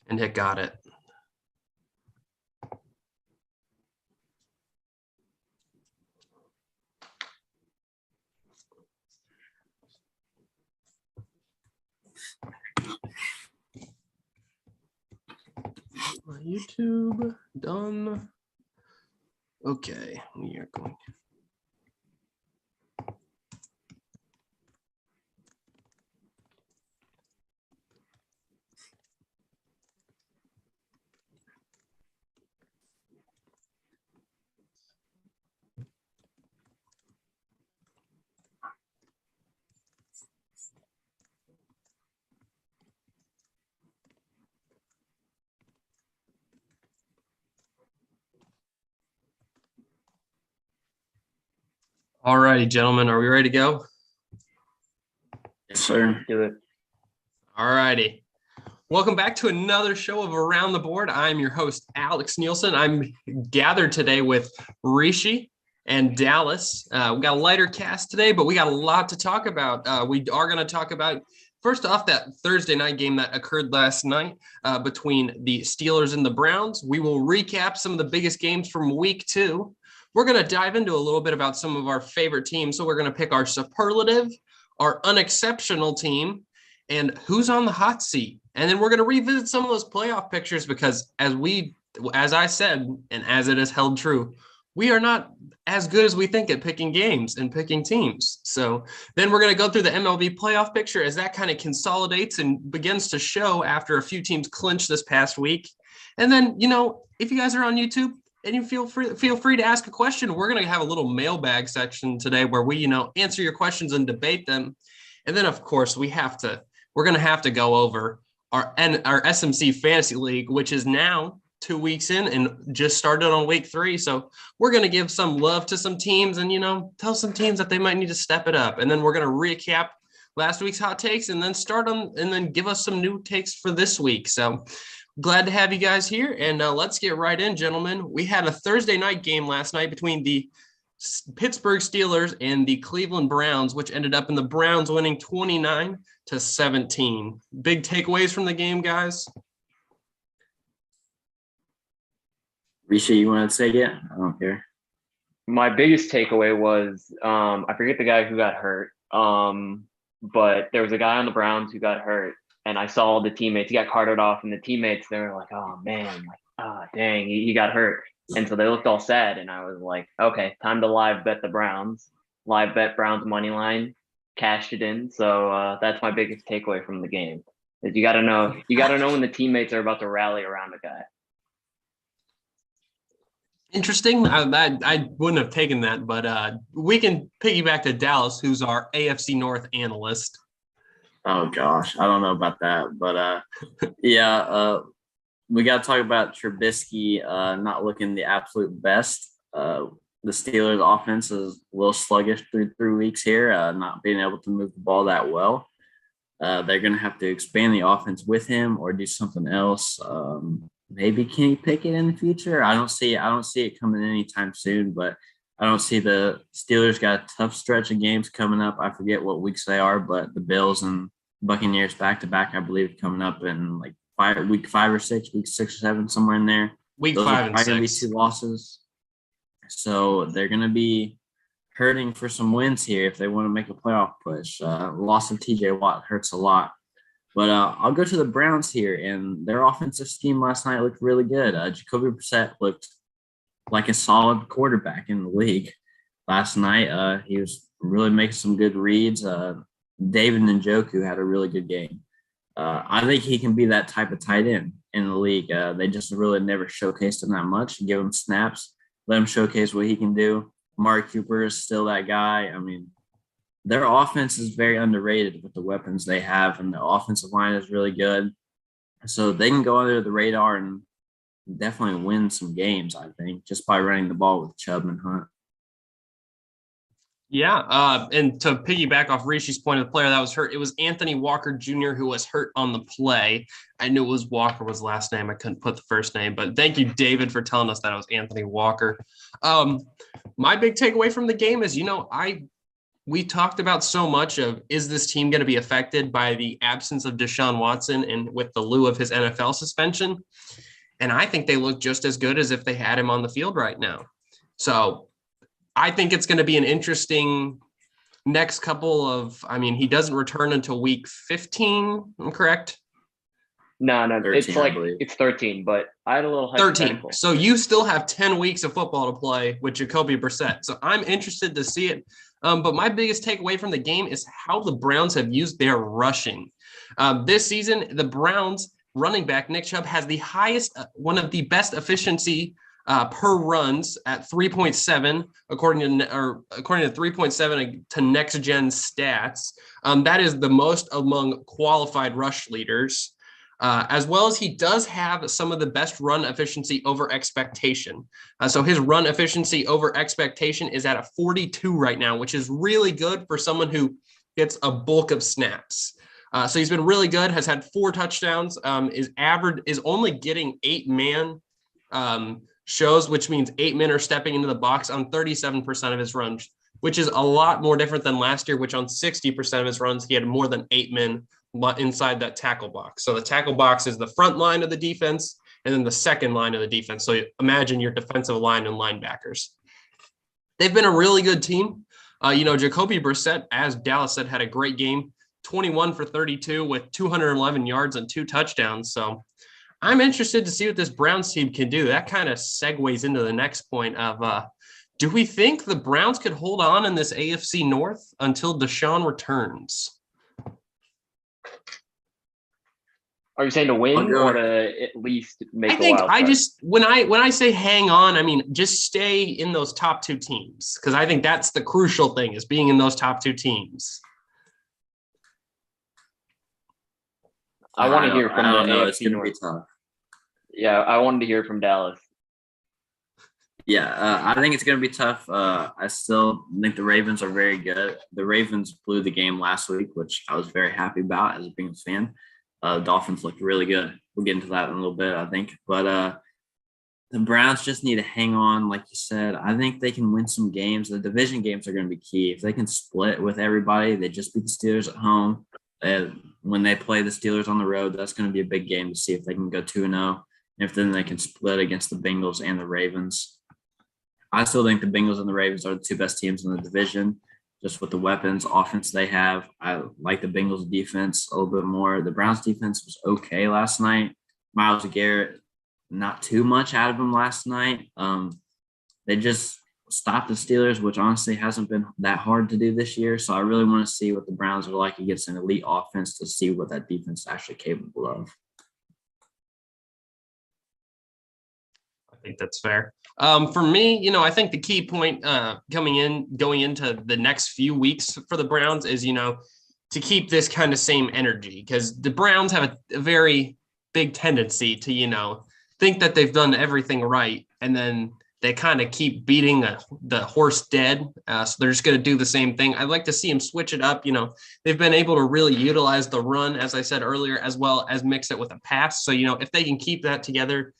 and hit got it. My YouTube done. Okay, we are going to. All righty, gentlemen, are we ready to go? Yes, sir. Do it. All righty. Welcome back to another show of Around the Board. I'm your host, Alex Nielsen. I'm gathered today with Rishi and Dallas. We got a lighter cast today, but we got a lot to talk about. We are going to talk about, first off, that Thursday night game that occurred last night between the Steelers and the Browns. We will recap some of the biggest games from week 2. We're going to dive into a little bit about some of our favorite teams. So we're going to pick our superlative, our unexceptional team, and who's on the hot seat. And then we're going to revisit some of those playoff pictures because as I said, and as it is held true, we are not as good as we think at picking games and picking teams. So then we're going to go through the MLB playoff picture as that kind of consolidates and begins to show after a few teams clinched this past week. And then, if you guys are on YouTube, and you feel free to ask a question. We're going to have a little mailbag section today where we, answer your questions and debate them. And then, of course, we're going to have to go over our SMC Fantasy League, which is now 2 weeks in and just started on week 3. So we're going to give some love to some teams and, tell some teams that they might need to step it up. And then we're going to recap last week's hot takes and then give us some new takes for this week. So glad to have you guys here, and let's get right in, gentlemen. We had a Thursday night game last night between the Pittsburgh Steelers and the Cleveland Browns, which ended up in the Browns winning 29-17. Big takeaways from the game, guys? Risha, you want to say it? I don't care. My biggest takeaway was I forget the guy who got hurt, but there was a guy on the Browns who got hurt. And I saw the teammates, he got carted off, and the teammates, they were like, oh, man, dang, he got hurt. And so they looked all sad, and I was like, okay, time to live bet the Browns. Live bet Browns money line, cashed it in. So that's my biggest takeaway from the game. Is you got to know when the teammates are about to rally around a guy. Interesting. I wouldn't have taken that, but we can piggyback to Dallas, who's our AFC North analyst. Oh gosh, I don't know about that, but we got to talk about Trubisky not looking the absolute best. The Steelers' offense is a little sluggish through 3 weeks here, not being able to move the ball that well. They're going to have to expand the offense with him or do something else. Maybe Kenny Pickett in the future. I don't see it coming anytime soon, but I don't see the Steelers got a tough stretch of games coming up. I forget what weeks they are, but the Bills and Buccaneers back-to-back, I believe, coming up in like week 5 or 6, week 6 or 7, somewhere in there. Week Those 5 and 6. Going to be 2 losses. So they're going to be hurting for some wins here if they want to make a playoff push. Loss of TJ Watt hurts a lot. But I'll go to the Browns here, and their offensive scheme last night looked really good. Jacoby Brissett looked like a solid quarterback in the league last night. He was really making some good reads. David Njoku had a really good game. I think he can be that type of tight end in the league. They just really never showcased him that much. Give him snaps, let him showcase what he can do. Amari Cooper is still that guy. I mean, their offense is very underrated with the weapons they have, and the offensive line is really good. So they can go under the radar and definitely win some games, I think, just by running the ball with Chubb and Hunt. Yeah, and to piggyback off Rishi's point of the player that was hurt, it was Anthony Walker Jr. who was hurt on the play. I knew it was Walker was last name. I couldn't put the first name, but thank you, David, for telling us that it was Anthony Walker. My big takeaway from the game is, I we talked about so much of, is this team going to be affected by the absence of Deshaun Watson and with the lieu of his NFL suspension? And I think they look just as good as if they had him on the field right now. So I think it's going to be an interesting next couple of, I mean, he doesn't return until week 15, I'm correct? No, 13, it's like, I believe. it's 13, but I had a little 13. hypothetical. So you still have 10 weeks of football to play with Jacoby Brissett. So I'm interested to see it. But my biggest takeaway from the game is how the Browns have used their rushing. This season, the Browns running back, Nick Chubb, has the highest, one of the best efficiency per runs at 3.7, according to 3.7 to Next Gen Stats. That is the most among qualified rush leaders. As well as he does have some of the best run efficiency over expectation. So his run efficiency over expectation is at a 42 right now, which is really good for someone who gets a bulk of snaps. So he's been really good, has had 4 touchdowns, is only getting 8-man shows, which means 8 men are stepping into the box on 37% of his runs, which is a lot more different than last year, which on 60% of his runs, he had more than 8 men inside that tackle box. So the tackle box is the front line of the defense and then the second line of the defense. So imagine your defensive line and linebackers. They've been a really good team. Jacoby Brissett, as Dallas said, had a great game, 21 for 32 with 211 yards and 2 touchdowns. So I'm interested to see what this Browns team can do. That kind of segues into the next point of, do we think the Browns could hold on in this AFC North until Deshaun returns? Are you saying to win or to at least make I think a wild card? I just when I say hang on, I mean just stay in those top 2 teams, because I think that's the crucial thing, is being in those top 2 teams. I want to hear from the AFC It's going to North. be tough. Yeah, I wanted to hear from Dallas. Yeah, I think it's going to be tough. I still think the Ravens are very good. The Ravens blew the game last week, which I was very happy about as a Bengals fan. The Dolphins looked really good. We'll get into that in a little bit, I think. But the Browns just need to hang on, like you said. I think they can win some games. The division games are going to be key. If they can split with everybody, they just beat the Steelers at home. When they play the Steelers on the road, that's going to be a big game to see if they can go 2-0. If then they can split against the Bengals and the Ravens. I still think the Bengals and the Ravens are the 2 best teams in the division, just with the weapons, offense they have. I like the Bengals defense a little bit more. The Browns defense was okay last night. Myles Garrett, not too much out of him last night. They just stopped the Steelers, which honestly hasn't been that hard to do this year. So I really want to see what the Browns are like against an elite offense to see what that defense is actually capable of. I think that's fair. For me, I think the key point going into the next few weeks for the Browns is, to keep this kind of same energy, because the Browns have a very big tendency to, think that they've done everything right. And then they kind of keep beating the horse dead. So they're just going to do the same thing. I'd like to see them switch it up. They've been able to really utilize the run, as I said earlier, as well as mix it with a pass. So, if they can keep that together,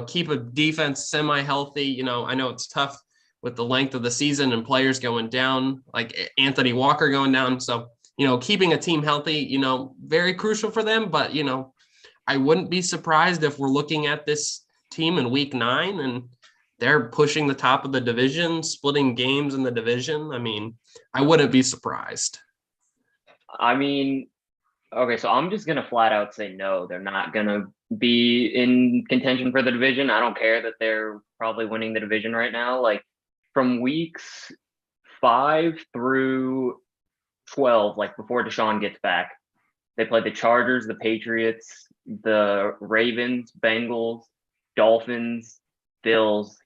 keep a defense semi-healthy. I know it's tough with the length of the season and players going down, like Anthony Walker going down. So, keeping a team healthy, very crucial for them. But, I wouldn't be surprised if we're looking at this team in week 9 and they're pushing the top of the division, splitting games in the division. I mean, I wouldn't be surprised. I mean, okay, so I'm just going to flat out say no. They're not going to be in contention for the division. I don't care that they're probably winning the division right now. Like from weeks 5 through 12, like before Deshaun gets back, they played the Chargers, the Patriots, the Ravens, Bengals, Dolphins, Bills,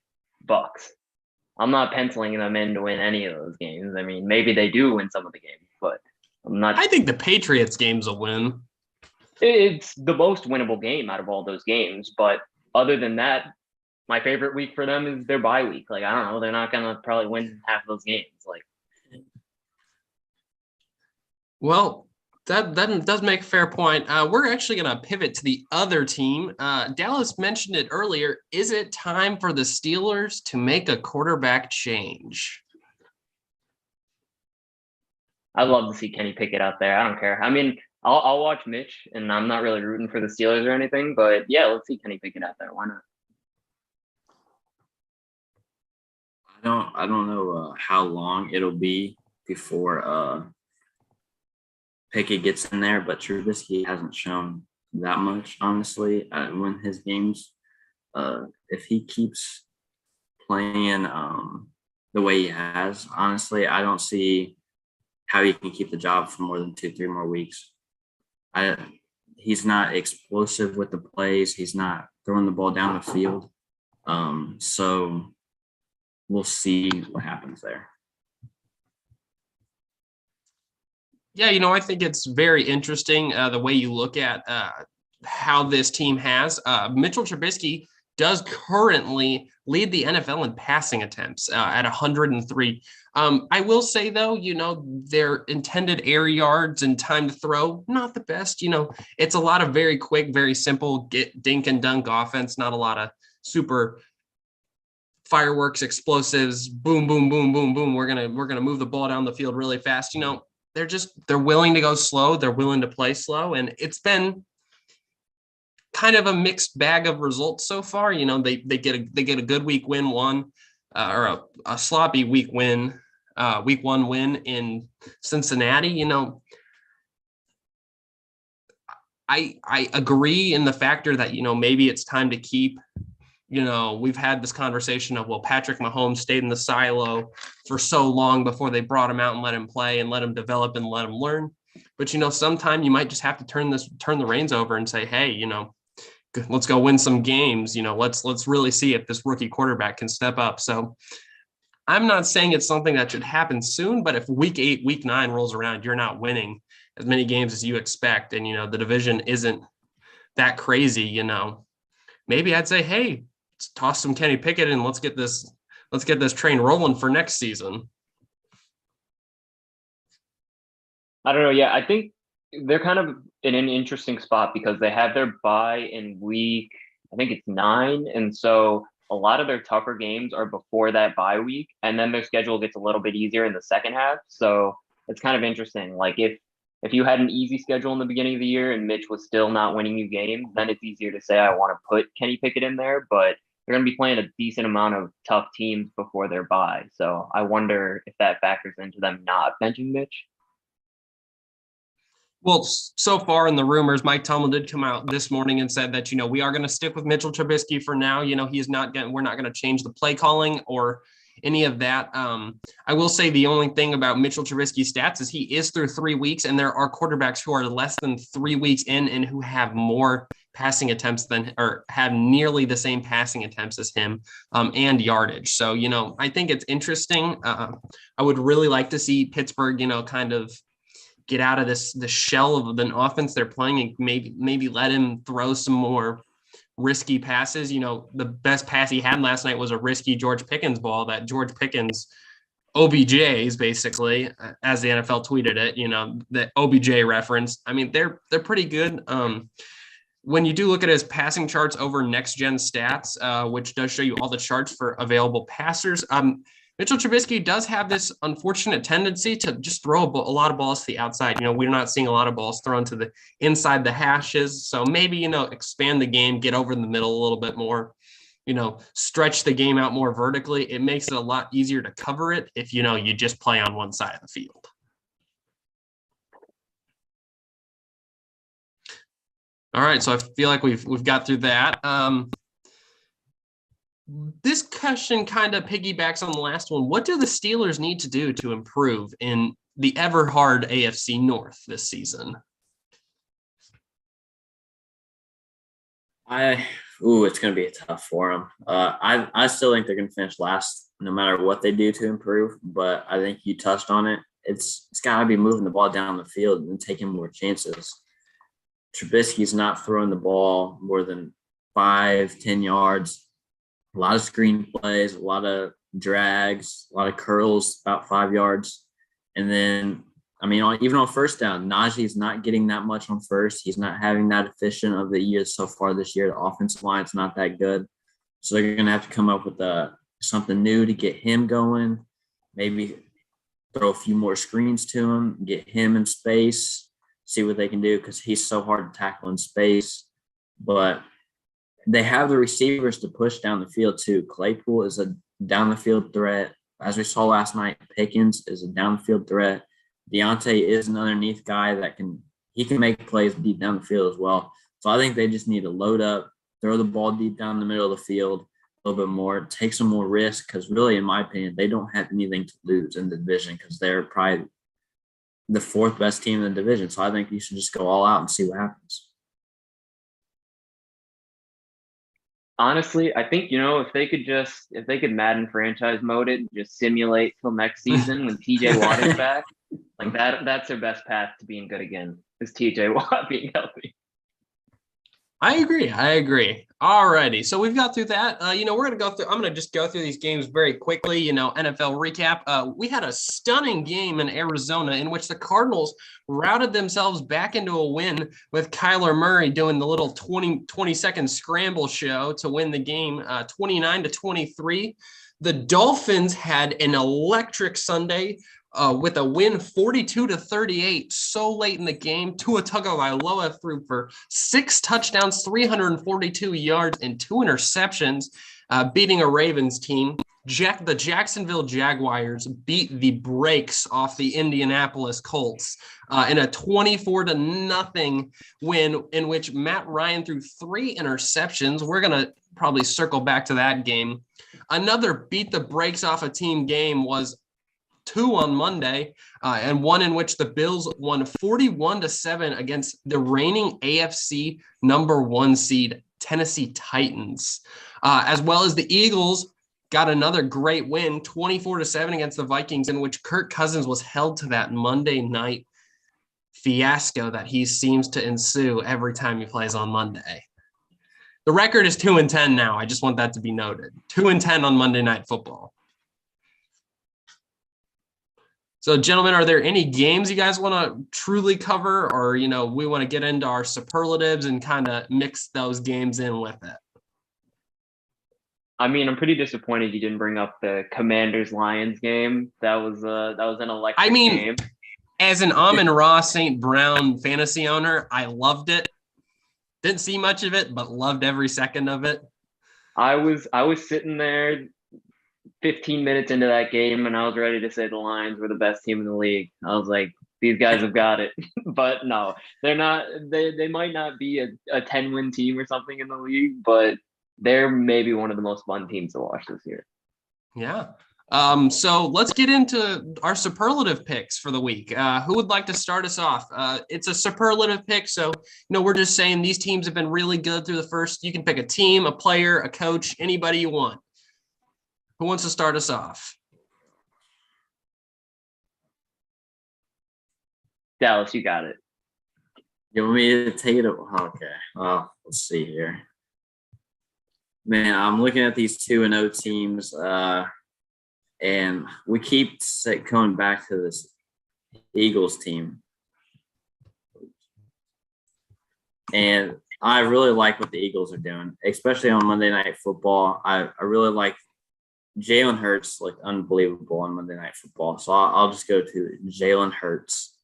Bucks. I'm not penciling them in to win any of those games. I mean, maybe they do win some of the games, but I'm not. I think the Patriots game's a win. It's the most winnable game out of all those games. But other than that, my favorite week for them is their bye week. Like, I don't know. They're not going to probably win half of those games. Like, well, that does make a fair point. We're actually going to pivot to the other team. Dallas mentioned it earlier. Is it time for the Steelers to make a quarterback change? I'd love to see Kenny Pickett out there. I don't care. I mean, I'll watch Mitch, and I'm not really rooting for the Steelers or anything, but yeah, let's see Kenny Pickett out there. Why not? I don't know how long it'll be before Pickett gets in there, but Trubisky hasn't shown that much, honestly. When his games, if he keeps playing the way he has, honestly, I don't see how he can keep the job for more than 2-3 more weeks. He's not explosive with the plays. He's not throwing the ball down the field. So we'll see what happens there. Yeah, I think it's very interesting the way you look at how this team has. Mitchell Trubisky does currently lead the NFL in passing attempts at 103. I will say, though, their intended air yards and time to throw, not the best. It's a lot of very quick, very simple get dink and dunk offense, not a lot of super fireworks, explosives, boom, boom, boom, boom, boom. We're gonna move the ball down the field really fast. They're willing to go slow. They're willing to play slow. And it's been kind of a mixed bag of results so far. They get a good week win or a sloppy week win, week 1 win in Cincinnati. I agree in the factor that, maybe it's time to keep, we've had this conversation of, well, Patrick Mahomes stayed in the silo for so long before they brought him out and let him play and let him develop and let him learn. But, sometime you might just have to turn the reins over and say, hey, let's go win some games. Let's really see if this rookie quarterback can step up. So I'm not saying it's something that should happen soon, but if week 8, week 9 rolls around, you're not winning as many games as you expect, and, the division isn't that crazy, maybe I'd say, hey, let's toss some Kenny Pickett and let's get this train rolling for next season. I don't know. Yeah, I think they're kind of in an interesting spot because they have their bye in week, I think it's 9. And so a lot of their tougher games are before that bye week. And then their schedule gets a little bit easier in the second half. So it's kind of interesting. Like if you had an easy schedule in the beginning of the year and Mitch was still not winning you games, then it's easier to say, I want to put Kenny Pickett in there, but they're going to be playing a decent amount of tough teams before their bye. So I wonder if that factors into them not benching Mitch. Well, so far in the rumors, Mike Tomlin did come out this morning and said that, we are going to stick with Mitchell Trubisky for now. We're not going to change the play calling or any of that. I will say the only thing about Mitchell Trubisky's stats is he is through 3 weeks, and there are quarterbacks who are less than 3 weeks in and who have more passing attempts or have nearly the same passing attempts as him and yardage. So, I think it's interesting. I would really like to see Pittsburgh, kind of get out of the shell of an offense they're playing and maybe let him throw some more risky passes. The best pass he had last night was a risky George Pickens ball that George Pickens OBJs, basically, as the NFL tweeted it, the OBJ reference. I mean, they're pretty good. When you do look at his passing charts over Next Gen Stats, which does show you all the charts for available passers, Mitchell Trubisky does have this unfortunate tendency to just throw a lot of balls to the outside. We're not seeing a lot of balls thrown to the inside the hashes. So maybe, expand the game, get over the middle a little bit more, stretch the game out more vertically. It makes it a lot easier to cover it if, you just play on one side of the field. All right. So I feel like we've got through that. This question kind of piggybacks on the last one. What do the Steelers need to do to improve in the ever hard AFC North this season? It's going to be tough for them. I still think they're going to finish last no matter what they do to improve, but I think you touched on it. It's got to be moving the ball down the field and taking more chances. Trubisky's not throwing the ball more than 5-10 yards. A lot of screen plays, a lot of drags, a lot of curls, about 5 yards. And then, even on first down, Najee's not getting that much on first. He's not having that efficient of the year so far this year. The offensive line's not that good. So they're going to have to come up with something new to get him going. Maybe throw a few more screens to him, get him in space, see what they can do because he's so hard to tackle in space. But they have the receivers to push down the field too. Claypool is a down the field threat. As we saw last night, Pickens is a down the field threat. Deontay is an underneath guy that can make plays deep down the field as well. So I think they just need to load up, throw the ball deep down the middle of the field a little bit more, take some more risk because really, in my opinion, they don't have anything to lose in the division because they're probably the fourth best team in the division. So I think you should just go all out and see what happens. Honestly, I think, if they could Madden franchise mode it and just simulate till next season when TJ Watt is back, like that's their best path to being good again, is TJ Watt being healthy. I agree. Alrighty. So we've got through that. I'm going to just go through these games very quickly. NFL recap. We had a stunning game in Arizona in which the Cardinals routed themselves back into a win with Kyler Murray doing the little 20-second scramble show to win the game 29-23. The Dolphins had an electric Sunday with a win 42-38 so late in the game. Tua Tagovailoa threw for 6 touchdowns, 342 yards, and 2 interceptions, beating a Ravens team. The Jacksonville Jaguars beat the brakes off the Indianapolis Colts in a 24-0 win in which Matt Ryan threw 3 interceptions. We're going to probably circle back to that game. Another beat the brakes off a team game was 2 on Monday, and one in which the Bills won 41-7 against the reigning AFC number 1 seed Tennessee Titans, as well as the Eagles got another great win, 24-7 against the Vikings, in which Kirk Cousins was held to that Monday night fiasco that he seems to ensue every time he plays on Monday. The record is 2-10 now. I just want that to be noted. 2-10 on Monday Night Football. So, gentlemen, are there any games you guys want to truly cover, or, we want to get into our superlatives and kind of mix those games in with it? I mean, I'm pretty disappointed you didn't bring up the Commanders-Lions game. That was an electric game. As an Amon-Ra St. Brown fantasy owner, I loved it. Didn't see much of it, but loved every second of it. I was sitting there 15 minutes into that game, and I was ready to say the Lions were the best team in the league. I was like, these guys have got it. But no, they're not. They might not be a 10-win team or something in the league, but they're maybe one of the most fun teams to watch this year. Yeah. So let's get into our superlative picks for the week. Who would like to start us off? It's a superlative pick. So, we're just saying these teams have been really good through the first. You can pick a team, a player, a coach, anybody you want. Who wants to start us off? Dallas, you got it. You want me to take it? Okay. Well, let's see here. Man, I'm looking at these 2-0 teams, and we keep going back to this Eagles team. And I really like what the Eagles are doing, especially on Monday Night Football. I really like Jalen Hurts, looked unbelievable on Monday Night Football. So I'll just go to Jalen Hurts.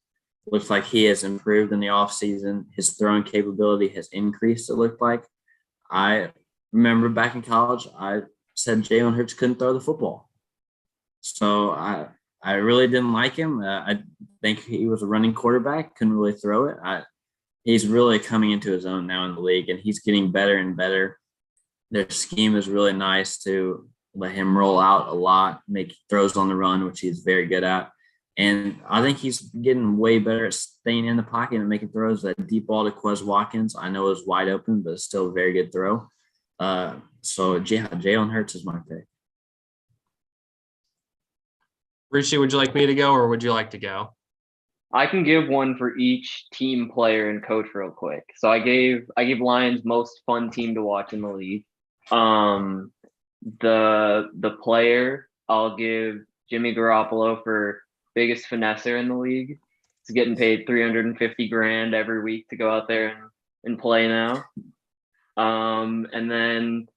Looks like he has improved in the offseason. His throwing capability has increased, it looked like. I remember back in college, I said Jalen Hurts couldn't throw the football. So I really didn't like him. I think he was a running quarterback, couldn't really throw it. He's really coming into his own now in the league, and he's getting better and better. Their scheme is really nice to let him roll out a lot, make throws on the run, which he's very good at. And I think he's getting way better at staying in the pocket and making throws. That deep ball to Quez Watkins, I know it was wide open, but it's still a very good throw. So Jalen Hurts is my pick. Richie, would you like me to go, or would you like to go? I can give one for each team, player, and coach real quick. So I gave Lions most fun team to watch in the league. The player, I'll give Jimmy Garoppolo for biggest finesser in the league. He's getting paid $350,000 every week to go out there and play now. And then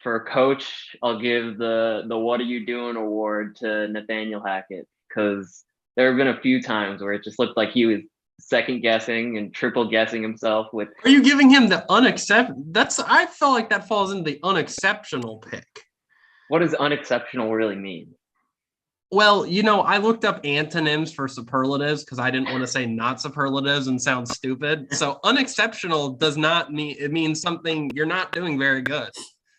for coach, I'll give the What Are You Doing award to Nathaniel Hackett, because there have been a few times where it just looked like he was second guessing and triple guessing himself with. Are you giving him the I felt like that falls into the unexceptional pick. What does unexceptional really mean? Well, I looked up antonyms for superlatives because I didn't want to say not superlatives and sound stupid. So unexceptional does not mean, it means something you're not doing very good.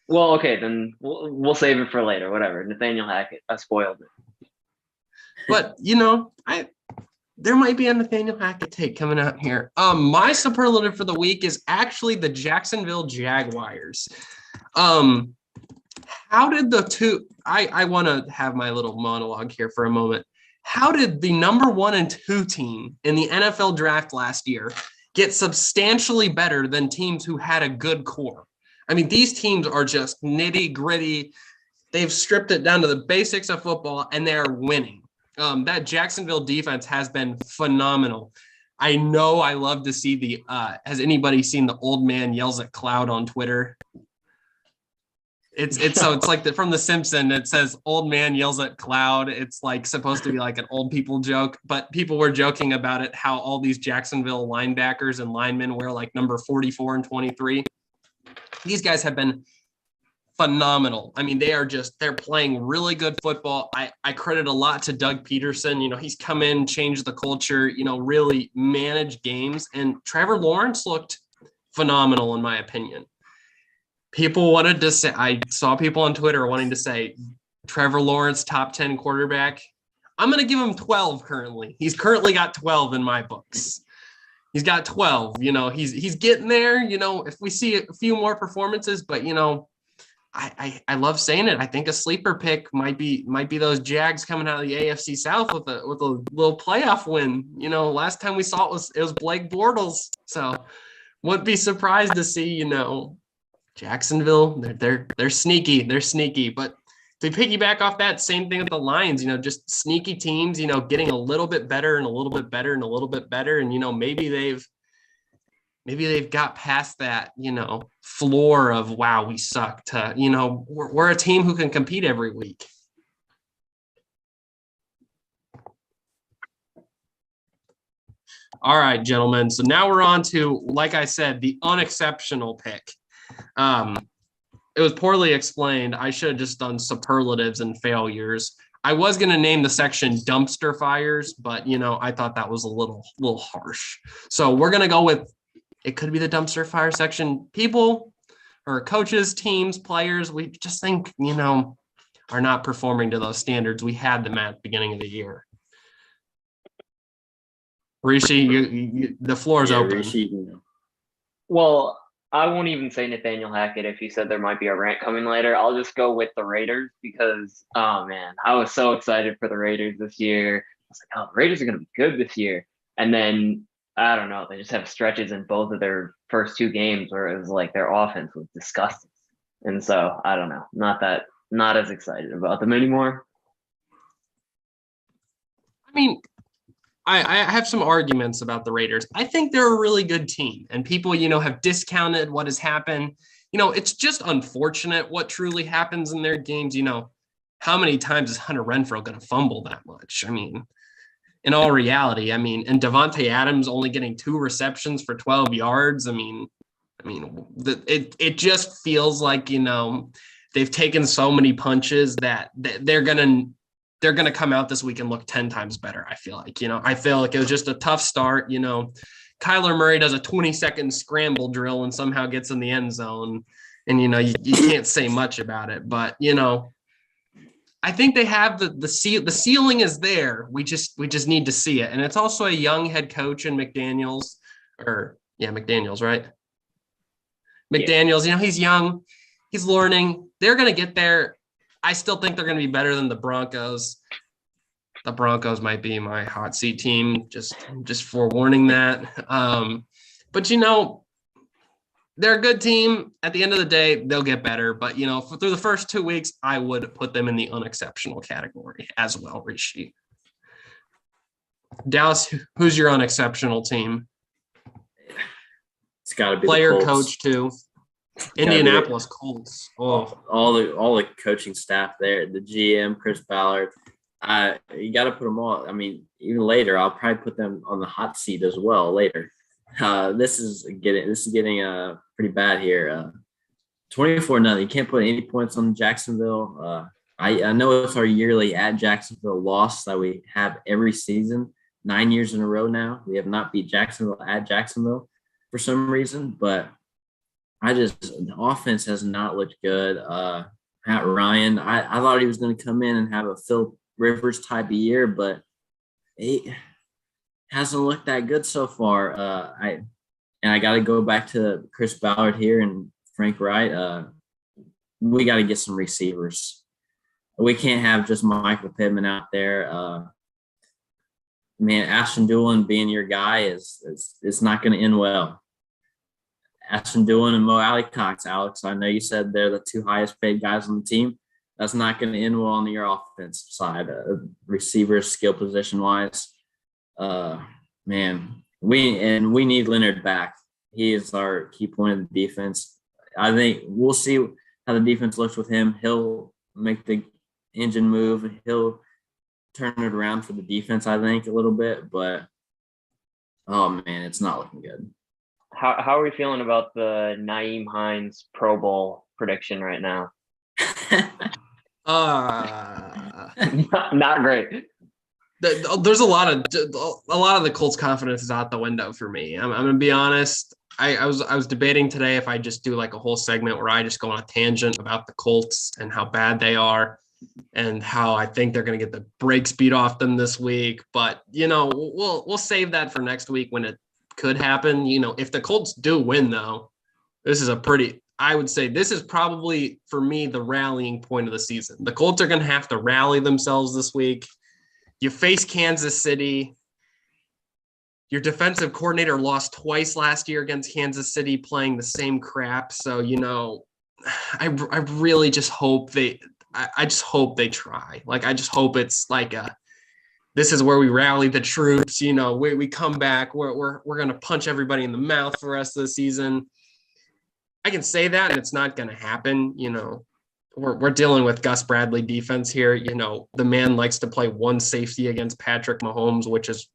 Well, okay, then we'll save it for later. Whatever. Nathaniel Hackett, I spoiled it. But there might be a Nathaniel Hackett take coming out here. My superlative for the week is actually the Jacksonville Jaguars. How did the two? I want to have my little monologue here for a moment. How did the number 1 and 2 team in the NFL draft last year get substantially better than teams who had a good core? I mean, these teams are just nitty gritty. They've stripped it down to the basics of football, and they're winning. That Jacksonville defense has been phenomenal. I know I love to see has anybody seen the old man yells at cloud on Twitter? It's like from The Simpsons. It says old man yells at cloud. It's like supposed to be like an old people joke, but people were joking about it, how all these Jacksonville linebackers and linemen wear like number 44 and 23. These guys have been phenomenal. I mean, they're playing really good football. I credit a lot to Doug Peterson. He's come in, changed the culture, really managed games. And Trevor Lawrence looked phenomenal, in my opinion. People wanted to say, I saw people on Twitter wanting to say, Trevor Lawrence, top 10 quarterback. I'm going to give him 12 currently. He's currently got 12 in my books. He's got 12. He's getting there. If we see a few more performances, but I love saying it. I think a sleeper pick might be those Jags coming out of the AFC South with a little playoff win. Last time we saw it was Blake Bortles. So wouldn't be surprised to see, Jacksonville. They're sneaky. They're sneaky. But to piggyback off that, same thing with the Lions, just sneaky teams, getting a little bit better and a little bit better and a little bit better. And, maybe they've got past that, floor of, wow, we suck to, we're a team who can compete every week. All right, gentlemen. So now we're on to, like I said, the unexceptional pick. It was poorly explained. I should have just done superlatives and failures. I was going to name the section dumpster fires, but, I thought that was a little harsh. So we're going to go with, it could be the dumpster fire section. People or coaches, teams, players, we just think, are not performing to those standards we had them at the beginning of the year. Rishi, the floor is open. Rishi. Well, I won't even say Nathaniel Hackett if you said there might be a rant coming later. I'll just go with the Raiders because, oh man, I was so excited for the Raiders this year. I was like, oh, the Raiders are going to be good this year. And then, I don't know, they just have stretches in both of their first 2 games where it was like their offense was disgusting. And so, I don't know, not as excited about them anymore. I mean, I have some arguments about the Raiders. I think they're a really good team, and people, have discounted what has happened. It's just unfortunate what truly happens in their games. How many times is Hunter Renfrow going to fumble that much? I mean, in all reality, and Devontae Adams only getting 2 receptions for 12 yards. It just feels like, they've taken so many punches that they're going to come out this week and look 10 times better. I feel like, I feel like it was just a tough start. Kyler Murray does a 20-second scramble drill and somehow gets in the end zone. And, you can't say much about it, but, I think they have the ceiling is there. We just need to see it. And it's also a young head coach in McDaniels, right? McDaniels, he's young, he's learning. They're going to get there. I still think they're going to be better than the Broncos. The Broncos might be my hot seat team, just forewarning that. But, they're a good team. At the end of the day, they'll get better. But, through the first 2 weeks, I would put them in the unexceptional category as well, Rishi. Dallas, who's your unexceptional team? It's got to be player, the Colts. coach, too. Indianapolis Colts. Oh, all the coaching staff there, the GM, Chris Ballard. You got to put them all. I mean, even later, I'll probably put them on the hot seat as well later. This is getting pretty bad here. 24-0. You can't put any points on Jacksonville. I know it's our yearly at Jacksonville loss that we have every season, 9 years in a row now. We have not beat Jacksonville at Jacksonville for some reason, but the offense has not looked good. Matt Ryan, I thought he was going to come in and have a Phil Rivers type of year, but he hasn't looked that good so far. I got to go back to Chris Ballard here and Frank Wright. We got to get some receivers. We can't have just Michael Pittman out there. Man, Ashton Doolin being your guy is not going to end well. Ashton Doolin and Mo Alley-Cox, Alex, I know you said they're the two highest paid guys on the team. That's not going to end well on your offensive side, receivers, skill position wise. Man, we need Leonard back. He is our key point of the defense. I think we'll see how the defense looks with him. He'll make the engine move. He'll turn it around for the defense, I think, a little bit. But, oh, man, it's not looking good. How are we feeling about the Nyheim Hines Pro Bowl prediction right now? Not great. There's a lot of the Colts' confidence is out the window for me. I'm gonna be honest. I was debating today if I just do like a whole segment where I just go on a tangent about the Colts and how bad they are and how I think they're gonna get the brakes beat off them this week. But we'll save that for next week when it could happen. If the Colts do win, though, I would say this is probably, for me, the rallying point of the season. The Colts are going to have to rally themselves this week. You face Kansas City. Your defensive coordinator lost twice last year against Kansas City playing the same crap. So, I really just hope I just hope they try. Like, I just hope it's like this is where we rally the troops. We come back. We're going to punch everybody in the mouth for the rest of the season. I can say that, and it's not going to happen. We're dealing with Gus Bradley defense here. The man likes to play one safety against Patrick Mahomes, which is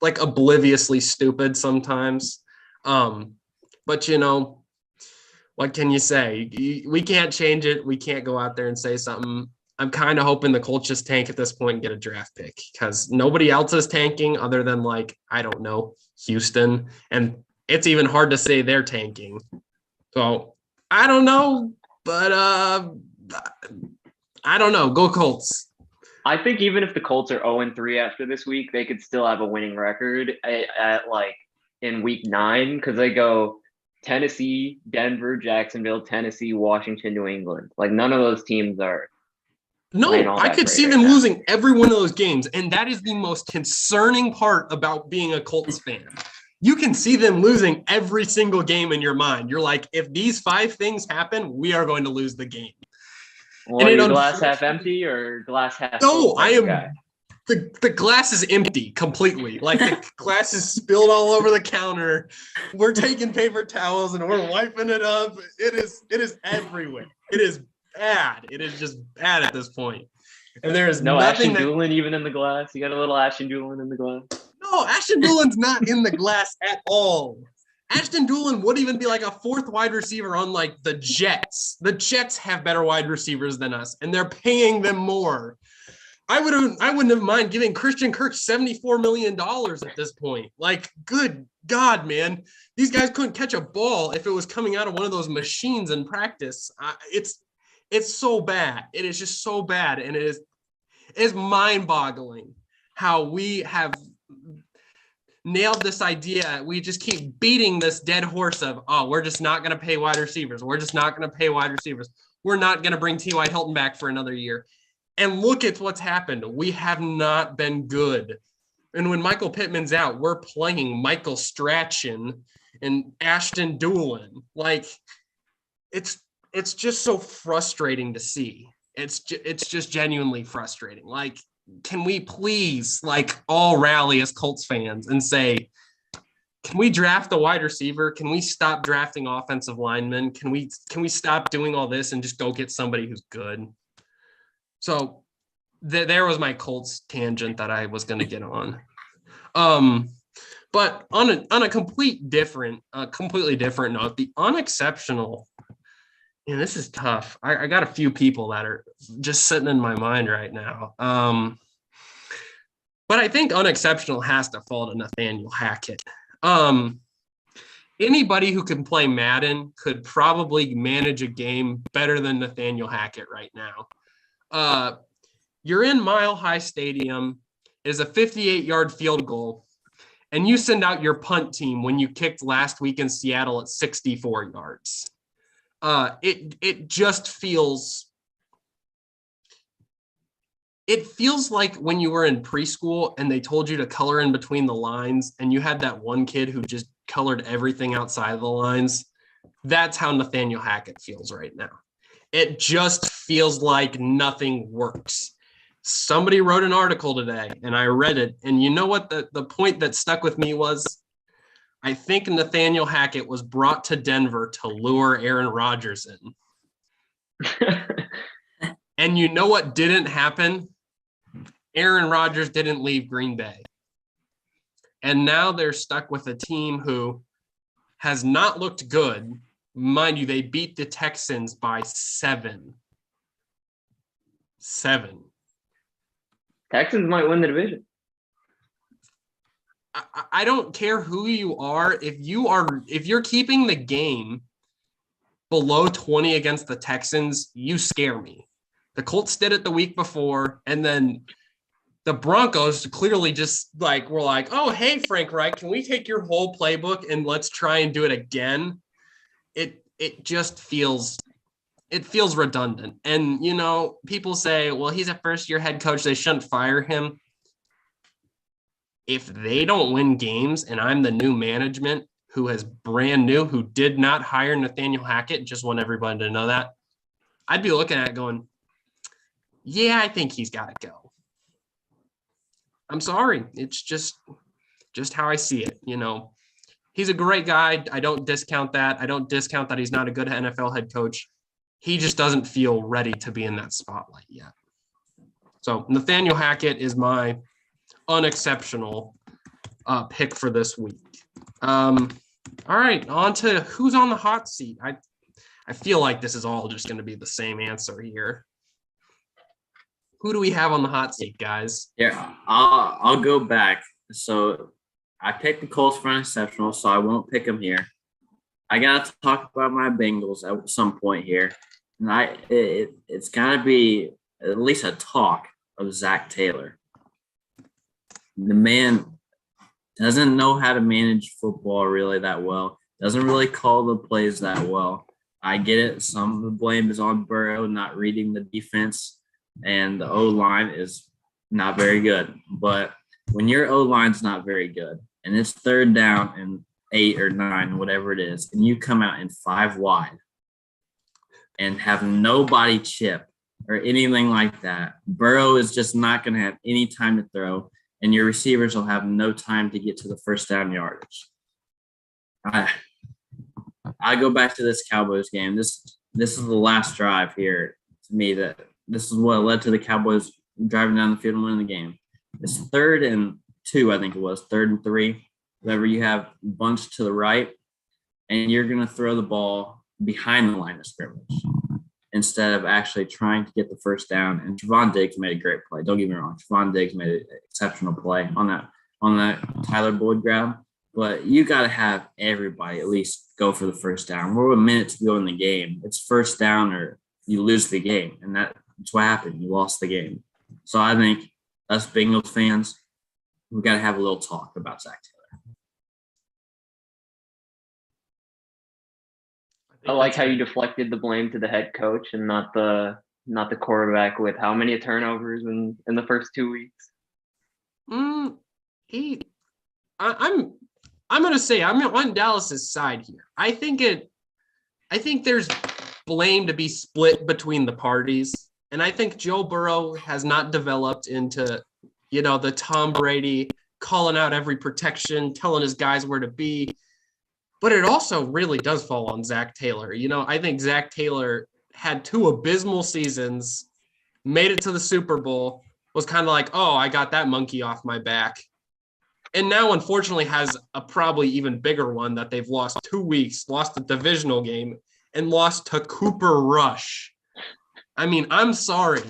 like obliviously stupid sometimes. But what can you say? We can't change it. We can't go out there and say something. I'm kind of hoping the Colts just tank at this point and get a draft pick because nobody else is tanking other than Houston. And it's even hard to say they're tanking. So I don't know, but I don't know. Go Colts. I think even if the Colts are 0-3 after this week, they could still have a winning record in week 9 because they go Tennessee, Denver, Jacksonville, Tennessee, Washington, New England. Like none of those teams are. No, I could see them losing every one of those games. And that is the most concerning part about being a Colts fan. You can see them losing every single game in your mind. You're like, if these 5 things happen, we are going to lose the game. Well, are you glass half empty or glass half full? No, I am. The glass is empty completely. Like the glass is spilled all over the counter. We're taking paper towels and we're wiping it up. It is everywhere. It is bad. It is just bad at this point. And there is no nothing Ashton Doolin even in the glass. You got a little Ashton Doolin in the glass. No, Ashton Doolin's not in the glass at all. Ashton Doolin would even be like a 4th wide receiver on like the Jets. The Jets have better wide receivers than us, and they're paying them more. I wouldn't have mind giving Christian Kirk $74 million at this point. Like, good God, man. These guys couldn't catch a ball if it was coming out of one of those machines in practice. It's so bad. It is just so bad. And it is mind-boggling how we have nailed this idea. We just keep beating this dead horse of, we're just not going to pay wide receivers. We're just not going to pay wide receivers. We're not going to bring T.Y. Hilton back for another year. And look at what's happened. We have not been good. And when Michael Pittman's out, we're playing Michael Strachan and Ashton Doolin. Like, it's just so frustrating to see. It's just genuinely frustrating. Like, can we please all rally as Colts fans and say, can we draft a wide receiver? Can we stop drafting offensive linemen? Can we stop doing all this and just go get somebody who's good? So there was my Colts tangent that I was going to get on. But on a completely different note, the unexceptional, and this is tough. I got a few people that are just sitting in my mind right now. But I think unexceptional has to fall to Nathaniel Hackett. Anybody who can play Madden could probably manage a game better than Nathaniel Hackett right now. You're in Mile High Stadium. It is a 58-yard field goal, and you send out your punt team when you kicked last week in Seattle at 64 yards. It just feels like when you were in preschool and they told you to color in between the lines and you had that one kid who just colored everything outside of the lines. That's how Nathaniel Hackett feels right now. It just feels like nothing works. Somebody wrote an article today and I read it. And you know what the point that stuck with me was? I think Nathaniel Hackett was brought to Denver to lure Aaron Rodgers in. And you know what didn't happen? Aaron Rodgers didn't leave Green Bay. And now they're stuck with a team who has not looked good. Mind you, they beat the Texans by 7. Texans might win the division. I don't care who you are. If you're keeping the game below 20 against the Texans, you scare me. The Colts did it the week before, and then the Broncos clearly just were like, oh, hey, Frank Reich, can we take your whole playbook and let's try and do it again? It just feels redundant. And, people say, well, he's a first-year head coach. They shouldn't fire him. If they don't win games and I'm the new management who is brand new, who did not hire Nathaniel Hackett, just want everybody to know that, I'd be looking at it going, yeah, I think he's got to go. I'm sorry. It's just how I see it. He's a great guy. I don't discount that. I don't discount that he's not a good NFL head coach. He just doesn't feel ready to be in that spotlight yet. So Nathaniel Hackett is my unexceptional pick for this week. All right, on to who's on the hot seat. I feel like this is all just going to be the same answer here. Who do we have on the hot seat, guys? Yeah, I'll go back. So I picked the Colts for unexceptional, so I won't pick them here. I got to talk about my Bengals at some point here. And it's got to be at least a talk of Zach Taylor. The man doesn't know how to manage football really that well, doesn't really call the plays that well. I get it. Some of the blame is on Burrow not reading the defense, and the O-line is not very good. But when your O-line's not very good, and it's third down and 8 or 9, whatever it is, and you come out in 5 wide and have nobody chip or anything like that, Burrow is just not going to have any time to throw, and your receivers will have no time to get to the first down yardage. I go back to this Cowboys game. This is the last drive here to me. That this is what led to the Cowboys driving down the field and winning the game. It's 3rd and 2, I think it was 3rd and 3. Whenever you have bunched to the right, and you're going to throw the ball behind the line of scrimmage instead of actually trying to get the first down. And Trevon Diggs made a great play. Don't get me wrong. Trevon Diggs made an exceptional play on that Tyler Boyd grab. But you got to have everybody at least go for the first down. We're a minute to go in the game. It's first down or you lose the game. And that's what happened. You lost the game. So I think us Bengals fans, we got to have a little talk about Zach Taylor. I like how you deflected the blame to the head coach and not the quarterback with how many turnovers in the first 2 weeks. I'm going to say I'm on Dallas's side here. I think there's blame to be split between the parties. And I think Joe Burrow has not developed into, the Tom Brady calling out every protection, telling his guys where to be. But it also really does fall on Zach Taylor. I think Zach Taylor had 2 abysmal seasons, made it to the Super Bowl, was kind of like, oh, I got that monkey off my back. And now, unfortunately, has a probably even bigger one that they've lost 2 weeks, lost a divisional game, and lost to Cooper Rush. I mean, I'm sorry.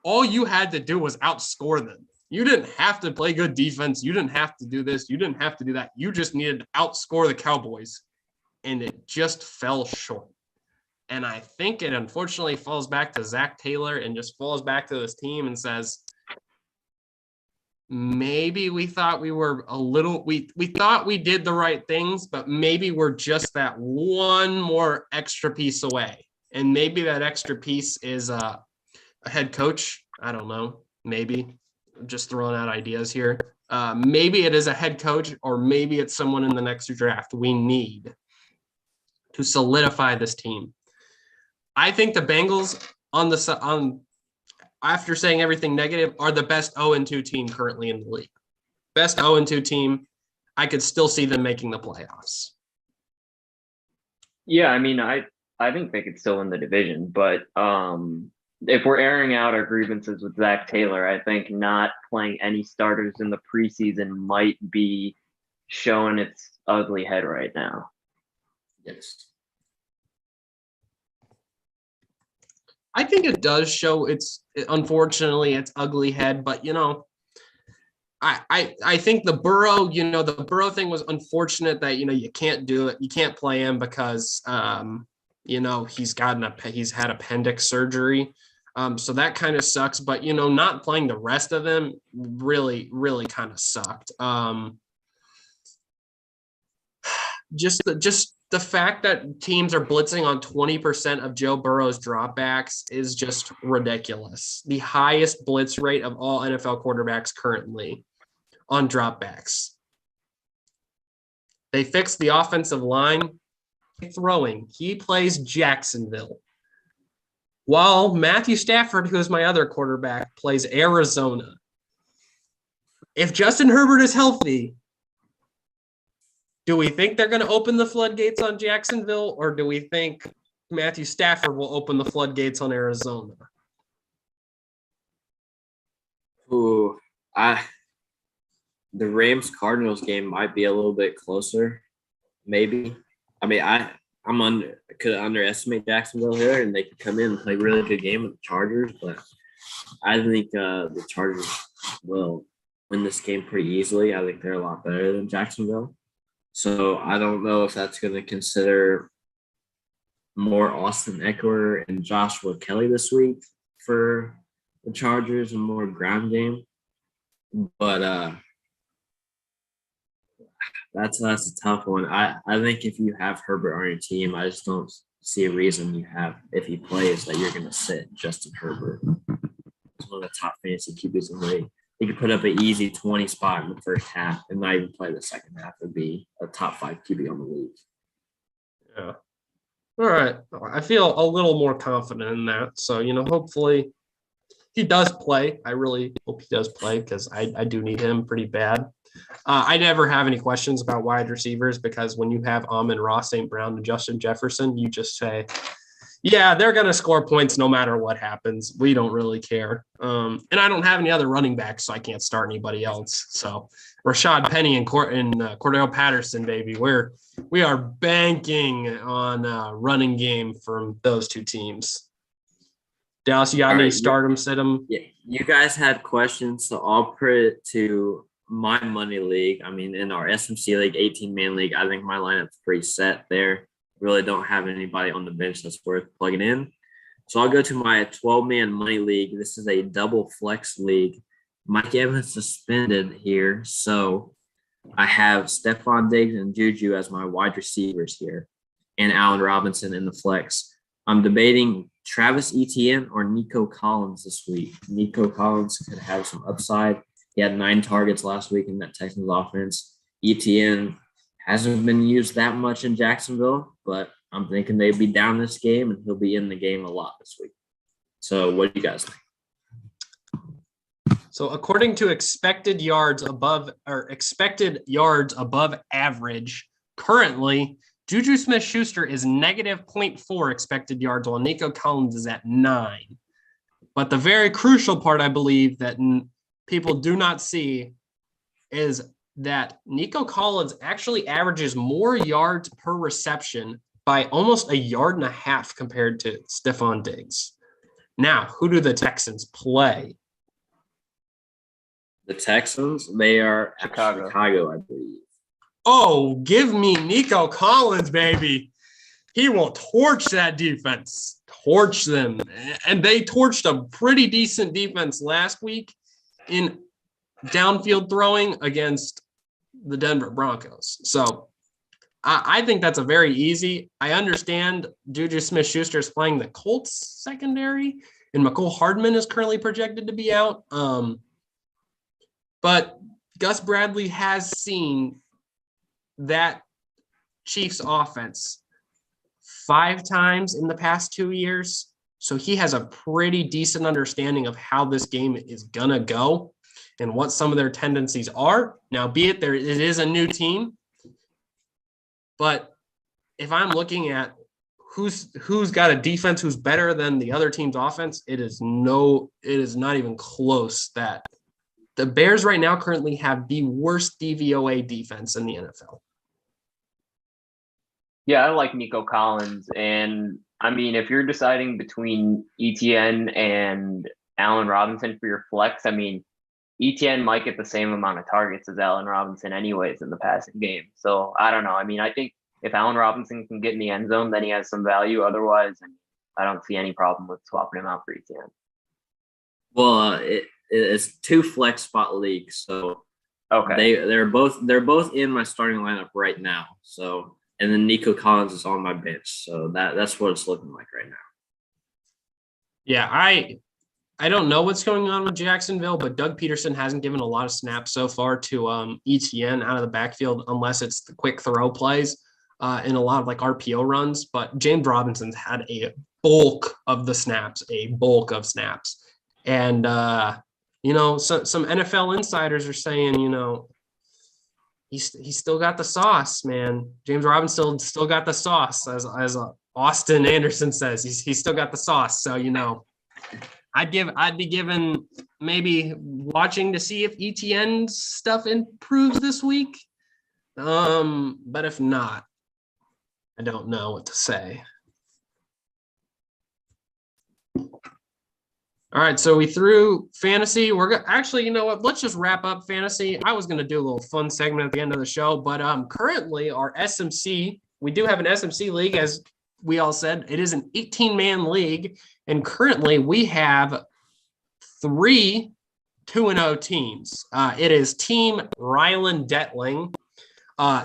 All you had to do was outscore them. You didn't have to play good defense. You didn't have to do this. You didn't have to do that. You just needed to outscore the Cowboys, and it just fell short. And I think it unfortunately falls back to Zach Taylor and just falls back to this team and says, maybe we thought we were we thought we did the right things, but maybe we're just that one more extra piece away. And maybe that extra piece is a head coach. I don't know. Maybe. I'm just throwing out ideas here. Maybe it is a head coach, or maybe it's someone in the next draft we need to solidify this team. I think the Bengals after saying everything negative, are the best 0-2 team currently in the league. Best 0-2 team. I could still see them making the playoffs. Yeah, I mean, I think they could still win the division, but if we're airing out our grievances with Zach Taylor, I think not playing any starters in the preseason might be showing its ugly head right now. Yes. I think it does show unfortunately its ugly head, but I think the Burrow thing was unfortunate that you can't do it. You can't play him because he's had appendix surgery. So that kind of sucks, but not playing the rest of them really, really kind of sucked. Just the fact that teams are blitzing on 20% of Joe Burrow's dropbacks is just ridiculous. The highest blitz rate of all NFL quarterbacks currently on dropbacks. They fixed the offensive line throwing. He plays Jacksonville. While Matthew Stafford, who is my other quarterback, plays Arizona. If Justin Herbert is healthy, do we think they're going to open the floodgates on Jacksonville, or do we think Matthew Stafford will open the floodgates on Arizona? Ooh, the Rams-Cardinals game might be a little bit closer, maybe. I mean, could underestimate Jacksonville here, and they could come in and play a really good game with the Chargers, but I think the Chargers will win this game pretty easily. I think they're a lot better than Jacksonville. So I don't know if that's going to consider more Austin Eckler and Joshua Kelly this week for the Chargers and more ground game. But that's a tough one. I think if you have Herbert on your team, I just don't see a reason if he plays, that you're going to sit Justin Herbert. He's one of the top fantasy QBs in the league. He could put up an easy 20 spot in the first half and not even play the second half and be a top 5 QB on the league. Yeah. All right. I feel a little more confident in that. So, hopefully he does play. I really hope he does play because I do need him pretty bad. I never have any questions about wide receivers because when you have Amon-Ra St. Brown and Justin Jefferson, you just say, yeah, they're going to score points no matter what happens. We don't really care. And I don't have any other running backs, so I can't start anybody else. So Rashad Penny and Cordell Patterson, baby, we are banking on running game from those two teams. Dallas, you got any start them, sit them? Yeah, you guys had questions, so I'll put it to my money league. I mean, in our SMC league, 18-man league, I think my lineup's pretty set there. Really don't have anybody on the bench that's worth plugging in. So I'll go to my 12-man money league. This is a double flex league. Mike Evans suspended here, so I have Stephon Diggs and Juju as my wide receivers here, and Allen Robinson in the flex. I'm debating Travis Etienne or Nico Collins this week. Nico Collins could have some upside. He had 9 targets last week in that Texans offense. Etienne hasn't been used that much in Jacksonville, but I'm thinking they'd be down this game and he'll be in the game a lot this week. So what do you guys think? So according to expected yards above average, currently Juju Smith-Schuster is -0.4 expected yards while Nico Collins is at 9. But the very crucial part, I believe, that people do not see is that Nico Collins actually averages more yards per reception by almost 1.5 yards compared to Stephon Diggs. Now, who do the Texans play? The Texans, they are at Chicago. Chicago, I believe. Oh, give me Nico Collins, baby. He will torch that defense. Torch them. And they torched a pretty decent defense last week in downfield throwing against the Denver Broncos. So I think that's a very easy. I understand Juju Smith-Schuster is playing the Colts secondary, and McCole Hardman is currently projected to be out. But Gus Bradley has seen that Chiefs offense 5 times in the past 2 years. So he has a pretty decent understanding of how this game is going to go and what some of their tendencies are. Now, be it it is a new team, but if I'm looking at who's got a defense who's better than the other team's offense, it is not even close. That the Bears right now currently have the worst DVOA defense in the NFL. Yeah, I like Nico Collins. And I mean, if you're deciding between ETN and Allen Robinson for your flex, I mean, ETN might get the same amount of targets as Allen Robinson anyways in the passing game. So I don't know. I mean, I think if Allen Robinson can get in the end zone, then he has some value. Otherwise, I don't see any problem with swapping him out for ETN. Well, it's 2 flex spot leagues, so okay, they're both in my starting lineup right now. So, and then Nico Collins is on my bench, so that's what it's looking like right now. Yeah, I don't know what's going on with Jacksonville, but Doug Peterson hasn't given a lot of snaps so far to ETN out of the backfield, unless it's the quick throw plays in a lot of like RPO runs. But James Robinson's had a bulk of snaps. And, some NFL insiders are saying, he's still got the sauce, man. James Robinson still got the sauce, as Austin Anderson says. He's still got the sauce. So, I'd be given maybe watching to see if ETN's stuff improves this week. But if not, I don't know what to say. All right, so we threw fantasy. Actually, you know what? Let's just wrap up fantasy. I was going to do a little fun segment at the end of the show, but currently our SMC, we do have an SMC league, as we all said. It is an 18-man league, and currently we have 3 2-0 teams. It is Team Rylan Detling,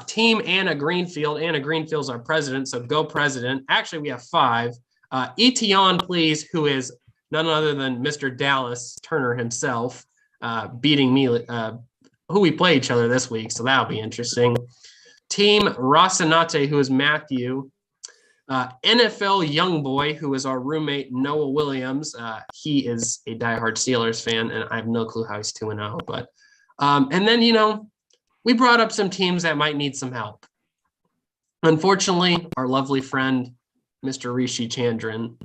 Team Anna Greenfield. Anna Greenfield's our president, so go president. Actually, we have 5. Etion, please, who is none other than Mr. Dallas Turner himself, beating me, who we play each other this week, so that'll be interesting. Team Rocinante, who is Matthew. NFL Youngboy, who is our roommate, Noah Williams. He is a diehard Steelers fan, and I have no clue how he's 2-0. But and then, we brought up some teams that might need some help. Unfortunately, our lovely friend, Mr. Rishi Chandran,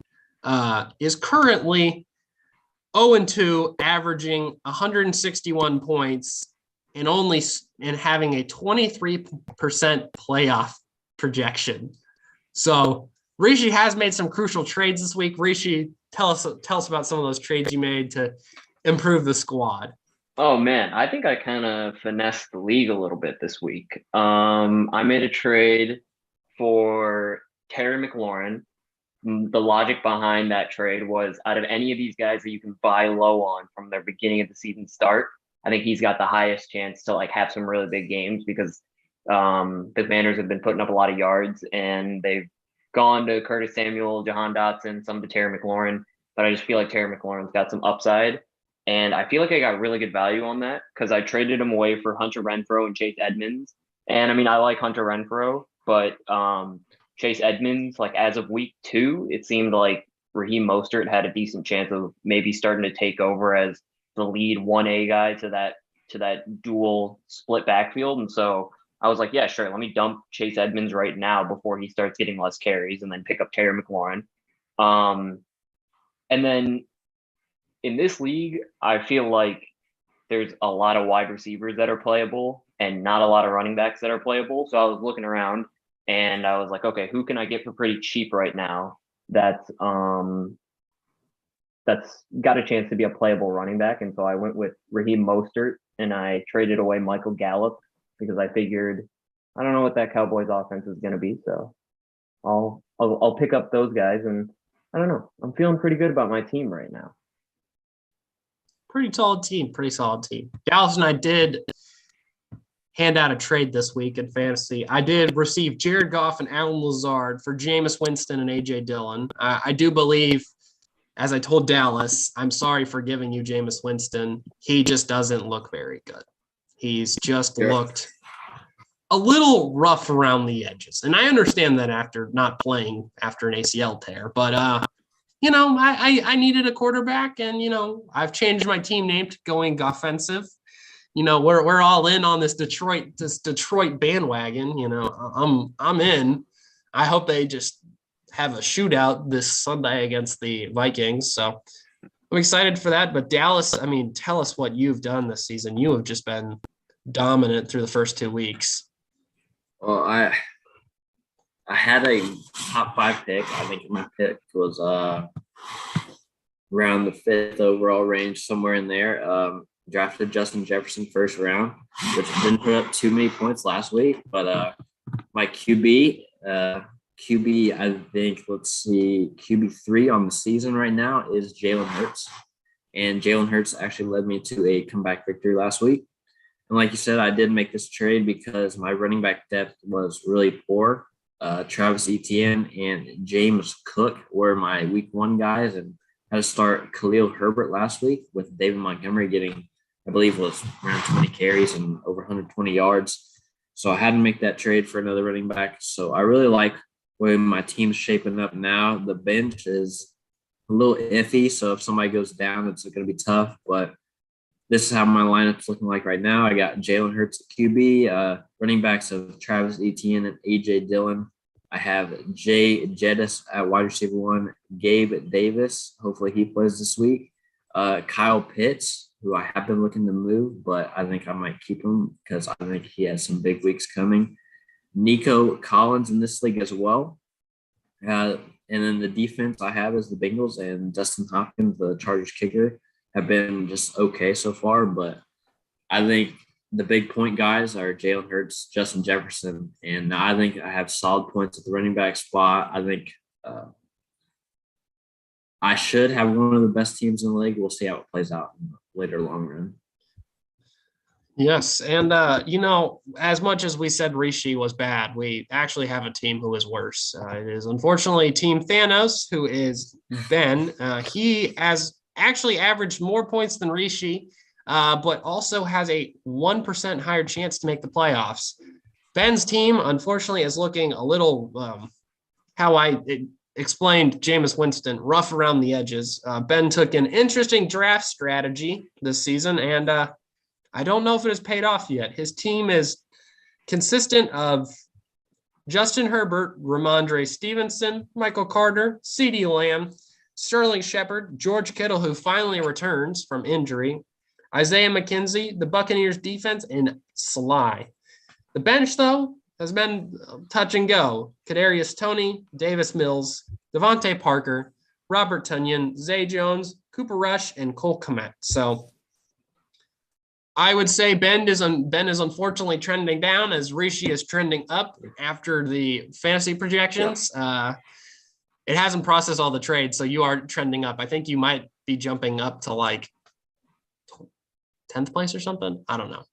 is currently 0-2, averaging 161 points and having a 23% playoff projection. So Rishi has made some crucial trades this week. Rishi, tell us about some of those trades you made to improve the squad. Oh man, I think I kind of finessed the league a little bit this week. I made a trade for Terry McLaurin. The logic behind that trade was, out of any of these guys that you can buy low on from their beginning of the season start, I think he's got the highest chance to have some really big games, because the Commanders have been putting up a lot of yards, and they've gone to Curtis Samuel, Jahan Dotson, some to Terry McLaurin, but I just feel like Terry McLaurin's got some upside. And I feel like I got really good value on that, because I traded him away for Hunter Renfrow and Chase Edmonds. And I mean, I like Hunter Renfrow, but Chase Edmonds, as of week 2, it seemed like Raheem Mostert had a decent chance of maybe starting to take over as the lead 1A guy to that dual split backfield. And so I was like, yeah, sure, let me dump Chase Edmonds right now before he starts getting less carries, and then pick up Terry McLaurin. And then in this league, I feel like there's a lot of wide receivers that are playable and not a lot of running backs that are playable. So I was looking around and I was like, okay, who can I get for pretty cheap right now that's got a chance to be a playable running back? And so I went with Raheem Mostert and I traded away Michael Gallup because I figured I don't know what that Cowboys offense is going to be. So I'll pick up those guys, and I don't know. I'm feeling pretty good about my team right now. Pretty solid team. Dallas and I did hand out a trade this week in fantasy. I did receive Jared Goff and Alan Lazard for Jameis Winston and A.J. Dillon. I do believe, as I told Dallas, I'm sorry for giving you Jameis Winston. He just doesn't look very good. He's just looked a little rough around the edges. And I understand that after not playing after an ACL tear. But, I needed a quarterback, and, I've changed my team name to going offensive. We're all in on this Detroit bandwagon. I'm in. I hope they just have a shootout this Sunday against the Vikings. So I'm excited for that. But Dallas, tell us what you've done this season. You have just been dominant through the first 2 weeks. Well, I had a top 5 pick. I think my pick was around the 5th overall range, somewhere in there. Drafted Justin Jefferson first round, which didn't put up too many points last week. But my QB, I think, QB3 on the season right now is Jalen Hurts. And Jalen Hurts actually led me to a comeback victory last week. And like you said, I did make this trade because my running back depth was really poor. Travis Etienne and James Cook were my week 1 guys, and had to start Khalil Herbert last week with David Montgomery getting, I believe, was around 20 carries and over 120 yards. So I had to make that trade for another running back. So I really like where my team's shaping up now. The bench is a little iffy, so if somebody goes down, it's going to be tough. But this is how my lineup's looking like right now. I got Jalen Hurts at QB, running backs of Travis Etienne and A.J. Dillon. I have Jay Jettis at wide receiver 1, Gabe Davis. Hopefully he plays this week. Kyle Pitts, who I have been looking to move, but I think I might keep him because I think he has some big weeks coming. Nico Collins in this league as well. And then the defense I have is the Bengals, and Dustin Hopkins, the Chargers kicker, have been just okay so far. But I think the big point guys are Jalen Hurts, Justin Jefferson, and I think I have solid points at the running back spot. I think I should have one of the best teams in the league. We'll see how it plays out in the later long run. Yes, and as much as we said Rishi was bad, we actually have a team who is worse. It is unfortunately Team Thanos, who is Ben. He has actually averaged more points than Rishi, but also has a 1% higher chance to make the playoffs. Ben's team, unfortunately, is looking a little, how I explained Jameis Winston, rough around the edges. Ben took an interesting draft strategy this season, and I don't know if it has paid off yet. His team is consistent of Justin Herbert, Ramondre Stevenson, Michael Carter, CeeDee Lamb, Sterling Shepard, George Kittle, who finally returns from injury, Isaiah McKenzie, the Buccaneers defense, and Sly. The bench, though, has been touch and go. Kadarius Toney, Davis Mills, Devontae Parker, Robert Tonyan, Zay Jones, Cooper Rush, and Cole Kmet. So I would say Ben is unfortunately trending down as Rishi is trending up after the fantasy projections. It hasn't processed all the trades, so you are trending up. I think you might be jumping up to like 10th place or something. I don't know.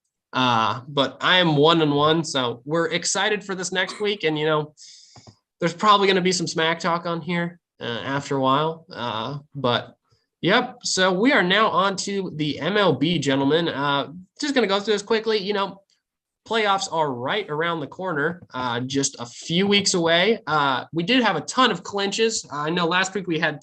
But I am 1-1, so we're excited for this next week. And, there's probably going to be some smack talk on here after a while. But, yep, so we are now on to the MLB, gentlemen. Just going to go through this quickly. Playoffs are right around the corner, just a few weeks away. We did have a ton of clinches. I know last week we had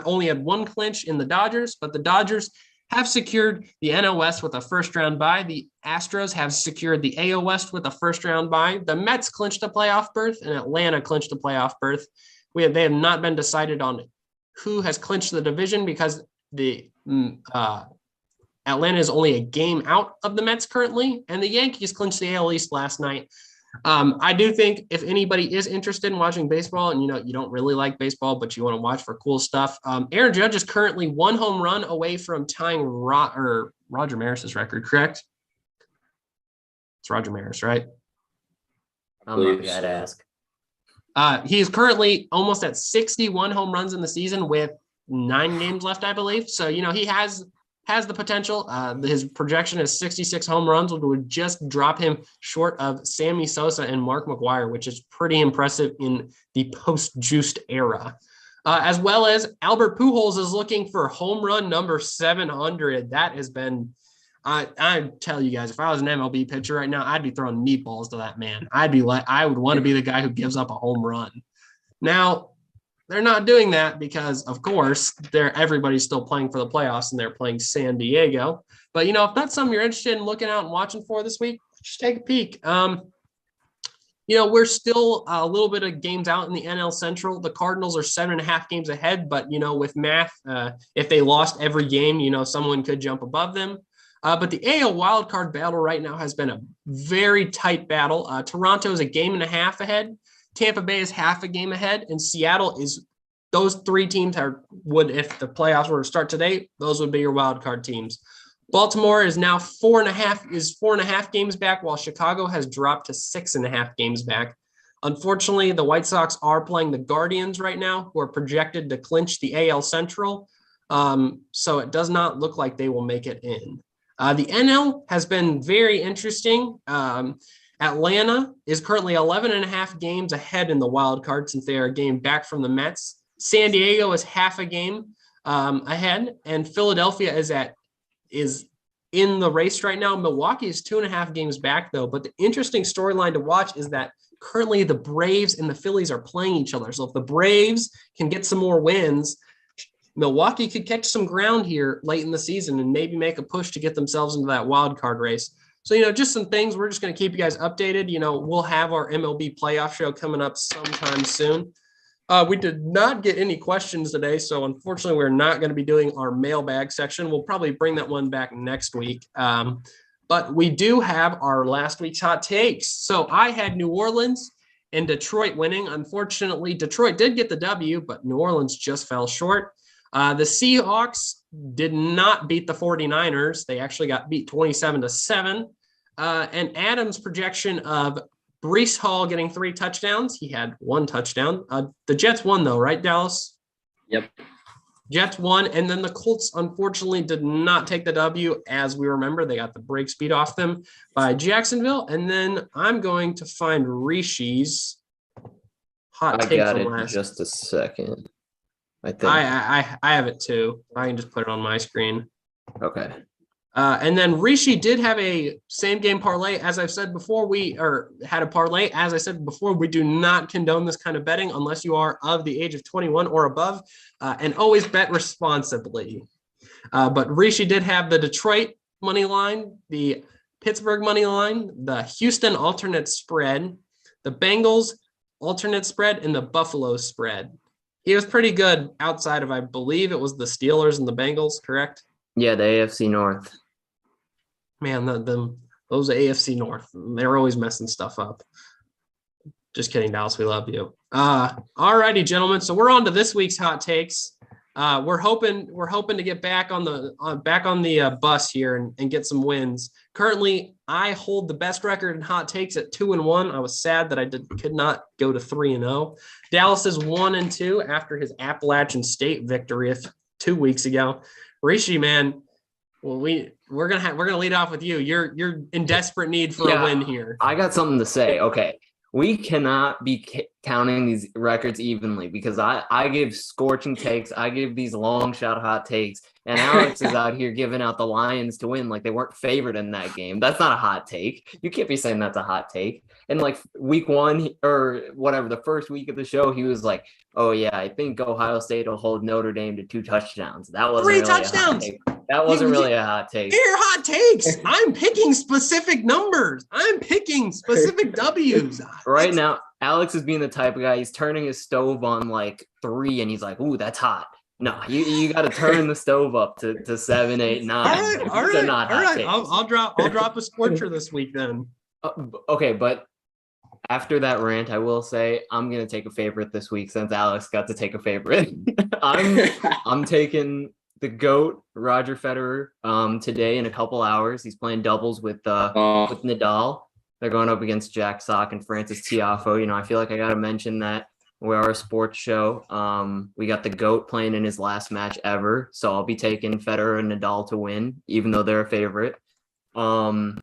only had one clinch in the Dodgers, but the Dodgers have secured the NL West with a first-round bye. The Astros have secured the AL West with a first-round bye. The Mets clinched a playoff berth, and Atlanta clinched a playoff berth. They have not been decided on who has clinched the division because the Atlanta is only a game out of the Mets currently, and the Yankees clinched the AL East last night. I do think if anybody is interested in watching baseball and, you don't really like baseball, but you want to watch for cool stuff, Aaron Judge is currently 1 home run away from tying Roger Maris's record, correct? It's Roger Maris, right? I'm not the guy to ask. He is currently almost at 61 home runs in the season with 9 games left, I believe. So, he has the potential. His projection is 66 home runs, which would just drop him short of Sammy Sosa and Mark McGwire, which is pretty impressive in the post-juiced era. As well as Albert Pujols is looking for home run number 700. That has been, I tell you guys, if I was an MLB pitcher right now, I'd be throwing meatballs to that man. I would want to be the guy who gives up a home run. Now, they're not doing that because, of course, everybody's still playing for the playoffs and they're playing San Diego. But, if that's something you're interested in looking out and watching for this week, just take a peek. We're still a little bit of games out in the NL Central. The Cardinals are 7.5 games ahead, but, with math, if they lost every game, someone could jump above them. But the AL wildcard battle right now has been a very tight battle. Toronto is a game and a half ahead. Tampa Bay is half a game ahead, and Seattle is. Those 3 teams would, if the playoffs were to start today, those would be your wild card teams. Baltimore is now 4.5 games back, while Chicago has dropped to 6.5 games back. Unfortunately, the White Sox are playing the Guardians right now, who are projected to clinch the AL Central. So it does not look like they will make it in. The NL has been very interesting. Atlanta is currently 11.5 games ahead in the wild card since they are a game back from the Mets. San Diego is half a game ahead, and Philadelphia is in the race right now. Milwaukee is 2.5 games back, though. But the interesting storyline to watch is that currently the Braves and the Phillies are playing each other. So if the Braves can get some more wins, Milwaukee could catch some ground here late in the season and maybe make a push to get themselves into that wild card race. So, just some things. We're just going to keep you guys updated. We'll have our MLB playoff show coming up sometime soon. We did not get any questions today, so unfortunately, we're not going to be doing our mailbag section. We'll probably bring that one back next week. But we do have our last week's hot takes. So I had New Orleans and Detroit winning. Unfortunately, Detroit did get the W, but New Orleans just fell short. The Seahawks did not beat the 49ers. They actually got beat 27-7. And Adam's projection of Breece Hall getting 3 touchdowns. He had 1 touchdown. The Jets won, though, right, Dallas? Yep. Jets won. And then the Colts, unfortunately, did not take the W. As we remember, they got the break speed off them by Jacksonville. And then I'm going to find Rishi's hot take I got from it last. just a second. I think. I have it too. I can just put it on my screen. Okay. And then Rishi did have a same game parlay. As I've said before, had a parlay. As I said before, we do not condone this kind of betting unless you are of the age of 21 or above, and always bet responsibly. But Rishi did have the Detroit money line, the Pittsburgh money line, the Houston alternate spread, the Bengals alternate spread, and the Buffalo spread. He was pretty good outside of, I believe it was the Steelers and the Bengals, correct? Yeah, the AFC North. Man, those AFC North, they're always messing stuff up. Just kidding, Dallas. We love you. All righty, gentlemen. So we're on to this week's hot takes. We're hoping to get back on the bus here and get some wins. Currently, I hold the best record in hot takes at 2-1. I was sad that I could not go to 3-0. Dallas is 1-2 after his Appalachian State victory 2 weeks ago. Rishi, man, well, we're gonna lead off with you. You're in desperate need for a win here. I got something to say. Okay. We cannot be counting these records evenly because I give scorching takes. I give these long shot hot takes. And Alex is out here giving out the Lions to win like they weren't favored in that game. That's not a hot take. You can't be saying that's a hot take. And like week 1 or whatever, the first week of the show, he was like, oh, yeah, I think Ohio State will hold Notre Dame to 2 touchdowns. That wasn't 3 really touchdowns. A hot take. That wasn't really a hot take. Here are hot takes. I'm picking specific numbers. I'm picking specific W's. Right now, Alex is being the type of guy, he's turning his stove on like 3 and he's like, ooh, that's hot. No, you got to turn the stove up to 7, 8, 9. All These are right. not All hot right. takes. I'll drop a scorcher this week then. Okay, but after that rant, I will say I'm gonna take a favorite this week since Alex got to take a favorite. I'm taking the GOAT Roger Federer today in a couple hours. He's playing doubles with Nadal. They're going up against Jack Sock and Francis Tiafoe. You know, I feel like I gotta mention that we are a sports show. We got the GOAT playing in his last match ever, so I'll be taking Federer and Nadal to win, even though they're a favorite. And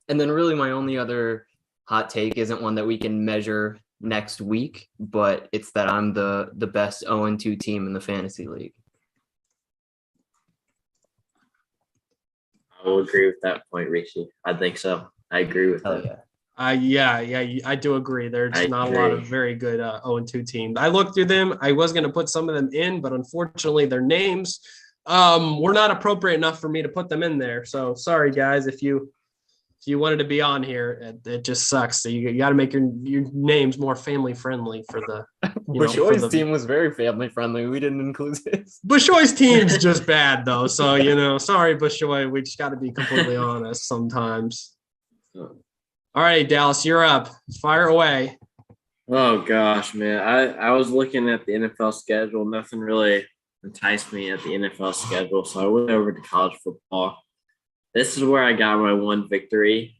then really my only other hot take isn't one that we can measure next week, but it's that I'm the best 0-2 team in the fantasy league. I will agree with that point, Rishi. I think so. I agree with Hell that. yeah. Yeah, I do agree. There's I not a lot of agree. very good 0-2 teams. I looked through them. I was going to put some of them in, but unfortunately their names were not appropriate enough for me to put them in there. So sorry, guys, if you wanted to be on here, it just sucks. So you got to make your names more family friendly for the. Bushoy's team was very family friendly. We didn't include his. Bushoy's team's just bad though. So sorry, Bushoy. We just got to be completely honest sometimes. All right, Dallas, you're up. Fire away. Oh gosh, man. I was looking at the NFL schedule. Nothing really enticed me at the NFL schedule, so I went over to college football. This is where I got my one victory.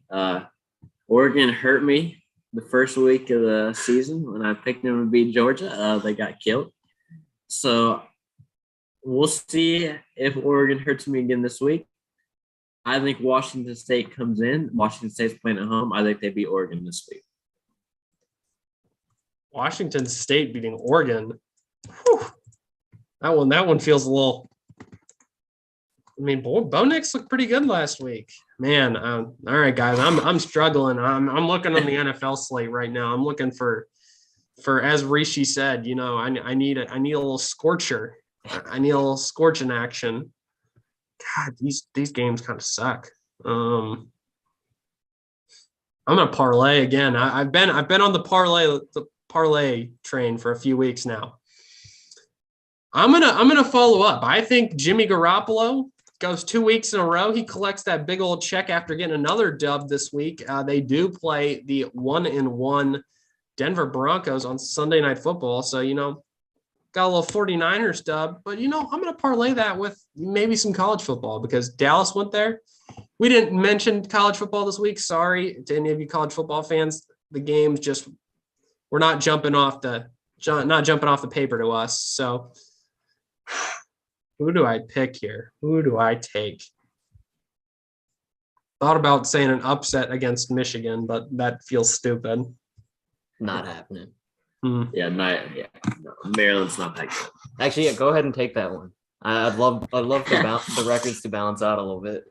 Oregon hurt me the first week of the season when I picked them to beat Georgia. They got killed. So we'll see if Oregon hurts me again this week. I think Washington State comes in. Washington State's playing at home. I think they beat Oregon this week. Washington State beating Oregon. Whew. That one feels a little. I mean, Bo Nix looked pretty good last week, man. All right, guys, I'm struggling. I'm looking on the NFL slate right now. I'm looking for as Rishi said, I need a little scorcher. I need a little scorching action. God, these games kind of suck. I'm gonna parlay again. I've been on the parlay train for a few weeks now. I'm gonna follow up. I think Jimmy Garoppolo goes 2 weeks in a row. He collects that big old check after getting another dub this week. They do play the 1-1 Denver Broncos on Sunday Night Football. So, got a little 49ers dub, but I'm going to parlay that with maybe some college football because Dallas went there. We didn't mention college football this week. Sorry to any of you college football fans. The games just we're not jumping off the paper to us. So who do I pick here? Who do I take? Thought about saying an upset against Michigan, but that feels stupid. Not happening. Yeah, no, Maryland's not that good. Actually, yeah, go ahead and take that one. I'd love the records to balance out a little bit.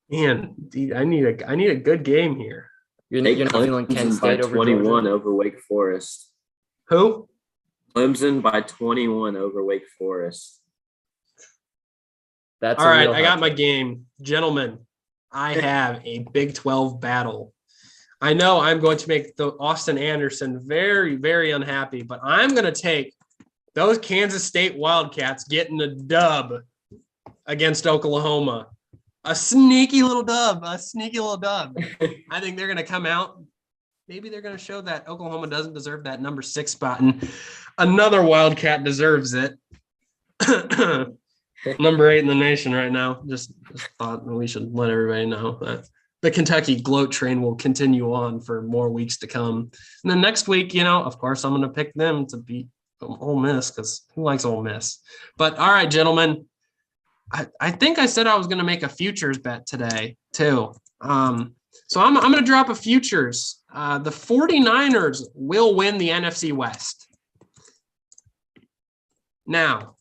Man, I need a good game here. You're not feeling Kent State over 21 Georgia? over Wake Forest. Who? Clemson by 21 over Wake Forest. That's all right. I got my game, gentlemen. I have a Big 12 battle. I know I'm going to make the Austin Anderson very, very unhappy, but I'm going to take those Kansas State Wildcats getting a dub against Oklahoma. A sneaky little dub. I think they're going to come out. Maybe they're going to show that Oklahoma doesn't deserve that number 6 spot, and another Wildcat deserves it. Number 8 in the nation right now. Just thought we should let everybody know that the Kentucky gloat train will continue on for more weeks to come. And then next week, of course, I'm going to pick them to beat Ole Miss because who likes Ole Miss? But all right, gentlemen, I think I said I was going to make a futures bet today too. So I'm going to drop a futures. The 49ers will win the NFC West. Now,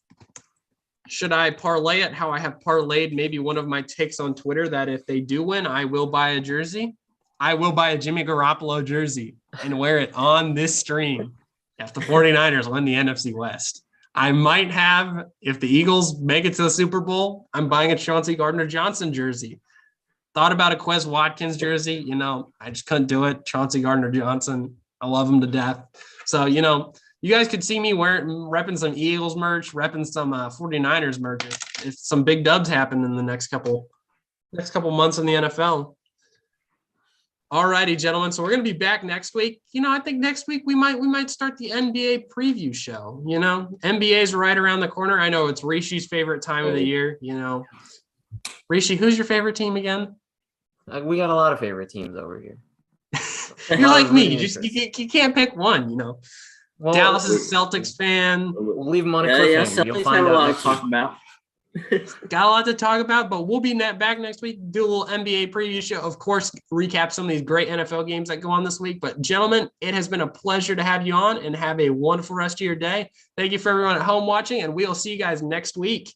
should I parlay it how I have parlayed maybe one of my takes on Twitter that if they do win, I will buy a jersey? I will buy a Jimmy Garoppolo jersey and wear it on this stream if the 49ers win the NFC West. I might have, if the Eagles make it to the Super Bowl, I'm buying a Chauncey Gardner-Johnson jersey. Thought about a Quez Watkins jersey. I just couldn't do it. Chauncey Gardner-Johnson, I love him to death. So, You guys could see me repping some Eagles merch, repping some 49ers merch. If some big dubs happen in the next couple months in the NFL. All righty, gentlemen. So we're going to be back next week. I think next week we might start the NBA preview show. NBA is right around the corner. I know it's Rishi's favorite time of the year. Rishi, who's your favorite team again? We got a lot of favorite teams over here. You're like me. You can't pick one. Well, Dallas is a Celtics fan. We'll leave them on a Yeah, cliffhanger. You'll Celtics find have a out lot to next talk week. about. Got a lot to talk about, but we'll be back next week. Do a little NBA preview show. Of course, recap some of these great NFL games that go on this week. But gentlemen, it has been a pleasure to have you on, and have a wonderful rest of your day. Thank you for everyone at home watching, and we'll see you guys next week.